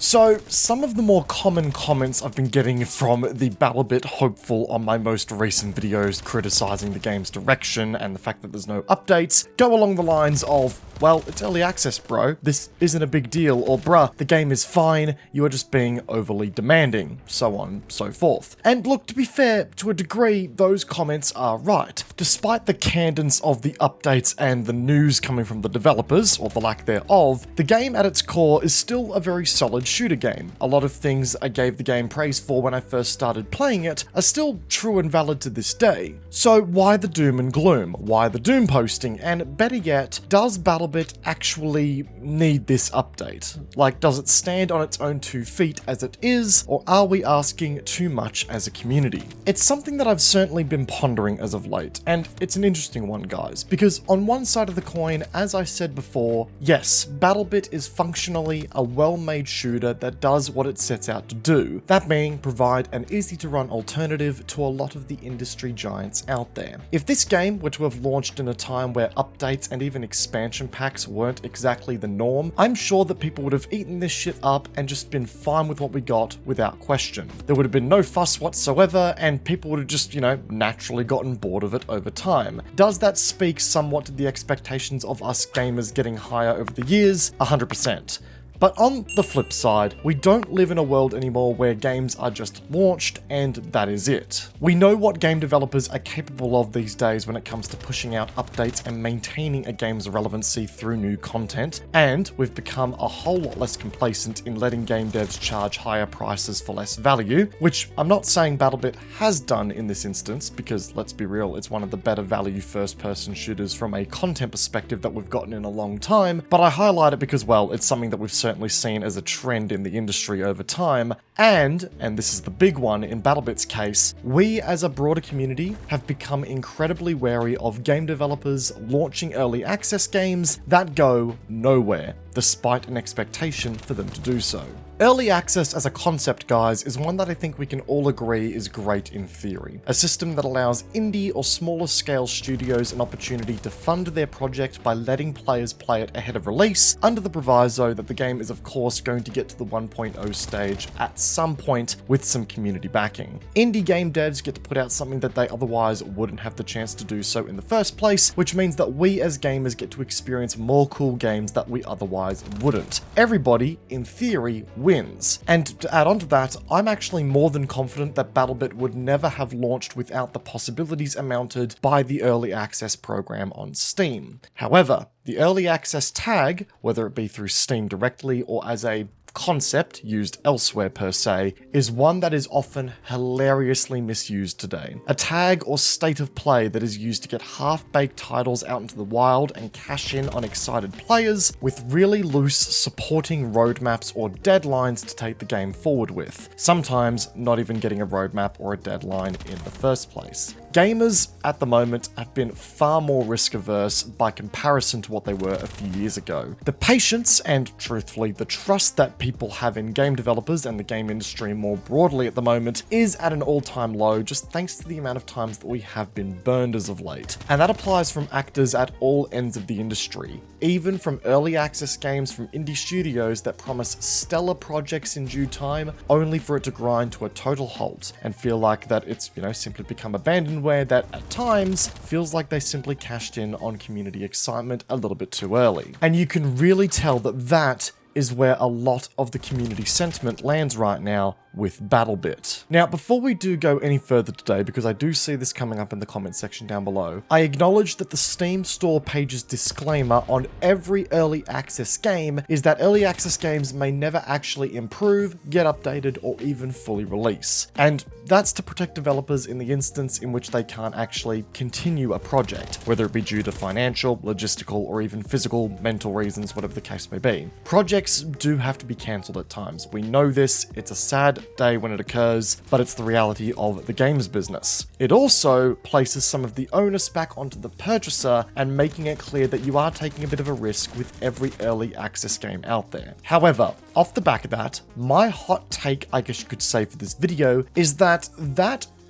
So, some of the more common comments I've been getting from the BattleBit hopeful on my most recent videos criticizing the game's direction and the fact that there's no updates go along the lines of, well, it's early access, bro. This isn't a big deal, or bruh, the game is fine, you are just being overly demanding, so on, so forth. And look, to be fair, to a degree, those comments are right. Despite the cadence of the updates and the news coming from the developers, or the lack thereof, the game at its core is still a very solid shooter game. A lot of things I gave the game praise for when I first started playing it are still true and valid to this day. So why the doom and gloom? Why the doom posting? And better yet, does BattleBit actually need this update? Like, does it stand on its own 2 feet as it is, or are we asking too much as a community? It's something that I've certainly been pondering as of late, and it's an interesting one, guys, because on one side of the coin, as I said before, yes, BattleBit is functionally a well-made shooter that does what it sets out to do, that being provide an easy-to-run alternative to a lot of the industry giants out there. If this game were to have launched in a time where updates and even expansion packs weren't exactly the norm, I'm sure that people would have eaten this shit up and just been fine with what we got without question. There would have been no fuss whatsoever, and people would have just, naturally gotten bored of it over time. Does that speak somewhat to the expectations of us gamers getting higher over the years? 100%. But on the flip side, we don't live in a world anymore where games are just launched and that is it. We know what game developers are capable of these days when it comes to pushing out updates and maintaining a game's relevancy through new content, and we've become a whole lot less complacent in letting game devs charge higher prices for less value, which I'm not saying BattleBit has done in this instance, because let's be real, it's one of the better value first-person shooters from a content perspective that we've gotten in a long time, but I highlight it because, well, it's something that we've certainly seen as a trend in the industry over time, and this is the big one in BattleBit's case, we as a broader community have become incredibly wary of game developers launching early access games that go nowhere, despite an expectation for them to do so. Early access as a concept, guys, is one that I think we can all agree is great in theory. A system that allows indie or smaller scale studios an opportunity to fund their project by letting players play it ahead of release, under the proviso that the game is of course going to get to the 1.0 stage at some point with some community backing. Indie game devs get to put out something that they otherwise wouldn't have the chance to do so in the first place, which means that we as gamers get to experience more cool games that we otherwise wouldn't. Everybody, in theory, wins. And to add on to that, I'm actually more than confident that BattleBit would never have launched without the possibilities amounted by the early access program on Steam. However, the early access tag, whether it be through Steam directly or as a concept used elsewhere per se, is one that is often hilariously misused today. A tag or state of play that is used to get half-baked titles out into the wild and cash in on excited players with really loose supporting roadmaps or deadlines to take the game forward with, sometimes not even getting a roadmap or a deadline in the first place. Gamers at the moment have been far more risk averse by comparison to what they were a few years ago. The patience and, truthfully, the trust that people have in game developers and the game industry more broadly at the moment is at an all-time low, just thanks to the amount of times that we have been burned as of late. And that applies from actors at all ends of the industry, even from early access games from indie studios that promise stellar projects in due time, only for it to grind to a total halt and feel like that it's, simply become abandonware that at times feels like they simply cashed in on community excitement a little bit too early. And you can really tell that that is where a lot of the community sentiment lands right now with BattleBit. Now, before we do go any further today, because I do see this coming up in the comment section down below, I acknowledge that the Steam store page's disclaimer on every early access game is that early access games may never actually improve, get updated, or even fully release. And that's to protect developers in the instance in which they can't actually continue a project, whether it be due to financial, logistical, or even physical, mental reasons, whatever the case may be. Projects do have to be cancelled at times. We know this, it's a sad day when it occurs, but it's the reality of the games business. It also places some of the onus back onto the purchaser and making it clear that you are taking a bit of a risk with every early access game out there. However, off the back of that, my hot take, I guess you could say, for this video is that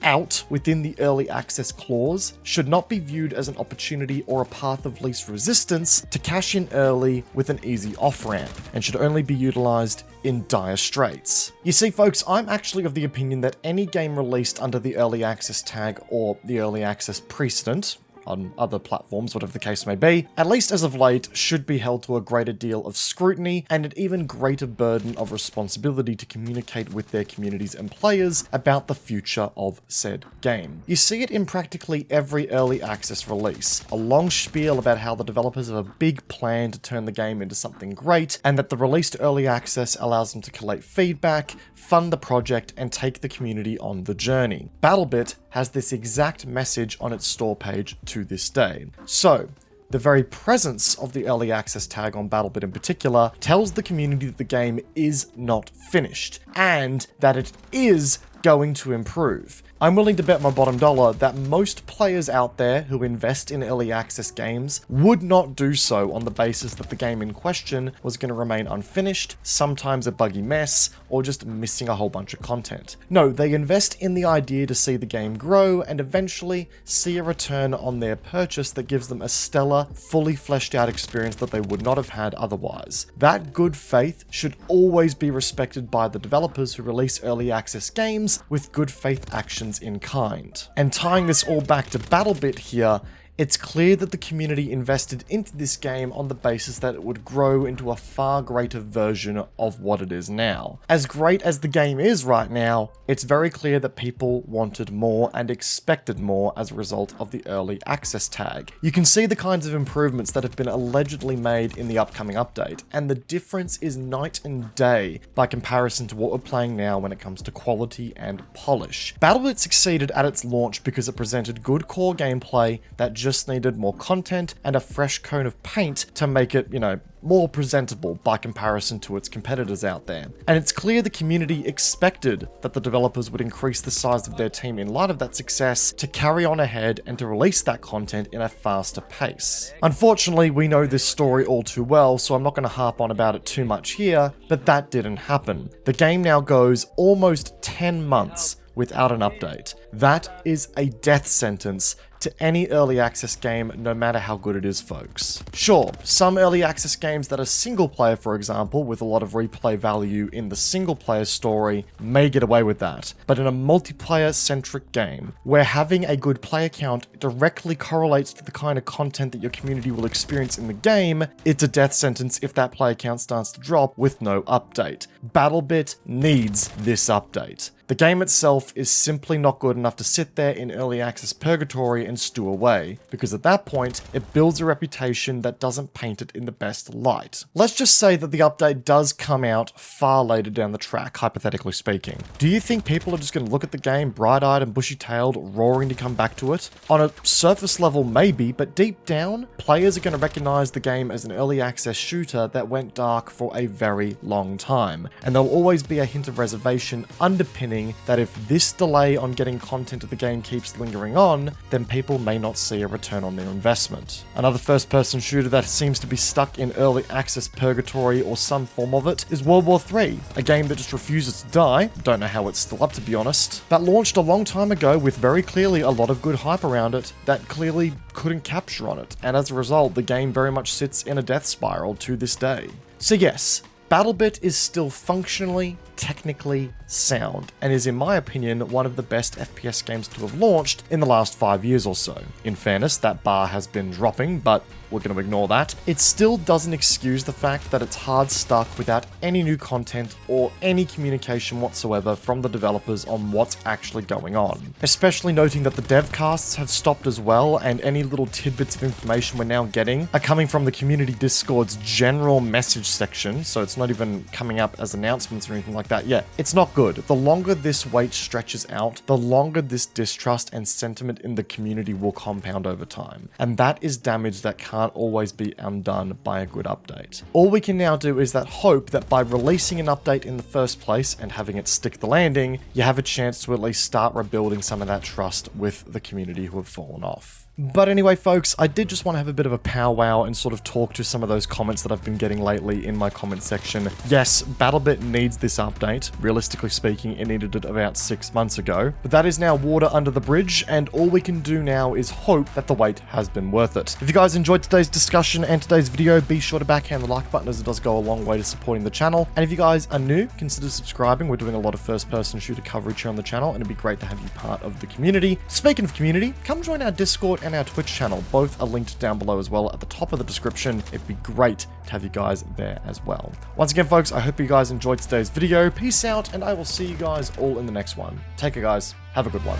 out within the early access clause should not be viewed as an opportunity or a path of least resistance to cash in early with an easy off-ramp, and should only be utilized in dire straits. You see, folks, I'm actually of the opinion that any game released under the early access tag or the early access precedent on other platforms, whatever the case may be, at least as of late, should be held to a greater deal of scrutiny and an even greater burden of responsibility to communicate with their communities and players about the future of said game. You see it in practically every early access release, a long spiel about how the developers have a big plan to turn the game into something great, and that the release to early access allows them to collate feedback, fund the project, and take the community on the journey. BattleBit has this exact message on its store page to this day. So, the very presence of the early access tag on BattleBit in particular tells the community that the game is not finished, and that it is going to improve. I'm willing to bet my bottom dollar that most players out there who invest in early access games would not do so on the basis that the game in question was going to remain unfinished, sometimes a buggy mess, or just missing a whole bunch of content. No, they invest in the idea to see the game grow and eventually see a return on their purchase that gives them a stellar, fully fleshed out experience that they would not have had otherwise. That good faith should always be respected by the developers who release early access games with good faith actions in kind. And tying this all back to BattleBit here, it's clear that the community invested into this game on the basis that it would grow into a far greater version of what it is now. As great as the game is right now, it's very clear that people wanted more and expected more as a result of the early access tag. You can see the kinds of improvements that have been allegedly made in the upcoming update, and the difference is night and day by comparison to what we're playing now when it comes to quality and polish. BattleBit succeeded at its launch because it presented good core gameplay that just needed more content and a fresh coat of paint to make it, more presentable by comparison to its competitors out there. And it's clear the community expected that the developers would increase the size of their team in light of that success to carry on ahead and to release that content in a faster pace. Unfortunately, we know this story all too well, so I'm not going to harp on about it too much here, but that didn't happen. The game now goes almost 10 months without an update. That is a death sentence to any early access game, no matter how good it is, folks. Sure, some early access games that are single player, for example, with a lot of replay value in the single player story, may get away with that. But in a multiplayer centric game, where having a good player count directly correlates to the kind of content that your community will experience in the game, it's a death sentence if that player count starts to drop with no update. BattleBit needs this update. The game itself is simply not good enough to sit there in early access purgatory and stew away, because at that point, it builds a reputation that doesn't paint it in the best light. Let's just say that the update does come out far later down the track, hypothetically speaking. Do you think people are just going to look at the game bright-eyed and bushy-tailed, roaring to come back to it? On a surface level, maybe, but deep down, players are going to recognize the game as an early access shooter that went dark for a very long time, and there'll always be a hint of reservation underpinning that if this delay on getting content of the game keeps lingering on, then people may not see a return on their investment. Another first-person shooter that seems to be stuck in early access purgatory or some form of it is World War III, a game that just refuses to die, don't know how it's still up to be honest, that launched a long time ago with very clearly a lot of good hype around it that clearly couldn't capture on it, and as a result, the game very much sits in a death spiral to this day. So yes, BattleBit is still functionally, technically sound, and is in my opinion one of the best FPS games to have launched in the last 5 years or so. In fairness, that bar has been dropping, but we're going to ignore that. It still doesn't excuse the fact that it's hard stuck without any new content or any communication whatsoever from the developers on what's actually going on. Especially noting that the dev casts have stopped as well, and any little tidbits of information we're now getting are coming from the community Discord's general message section, so it's not even coming up as announcements or anything like that yet. It's not good. The longer this wait stretches out, the longer this distrust and sentiment in the community will compound over time. And that is damage that can't always be undone by a good update. All we can now do is that hope that by releasing an update in the first place and having it stick the landing, you have a chance to at least start rebuilding some of that trust with the community who have fallen off. But anyway, folks, I did just want to have a bit of a powwow and sort of talk to some of those comments that I've been getting lately in my comment section. Yes, BattleBit needs this update. Realistically speaking, it needed it about 6 months ago. But that is now water under the bridge, and all we can do now is hope that the wait has been worth it. If you guys enjoyed today's discussion and today's video, be sure to backhand the like button, as it does go a long way to supporting the channel. And if you guys are new, consider subscribing. We're doing a lot of first-person shooter coverage here on the channel, and it'd be great to have you part of the community. Speaking of community, come join our Discord and our Twitch channel. Both are linked down below as well at the top of the description. It'd be great to have you guys there as well. Once again, folks, I hope you guys enjoyed today's video. Peace out, and I will see you guys all in the next one. Take care, guys. Have a good one.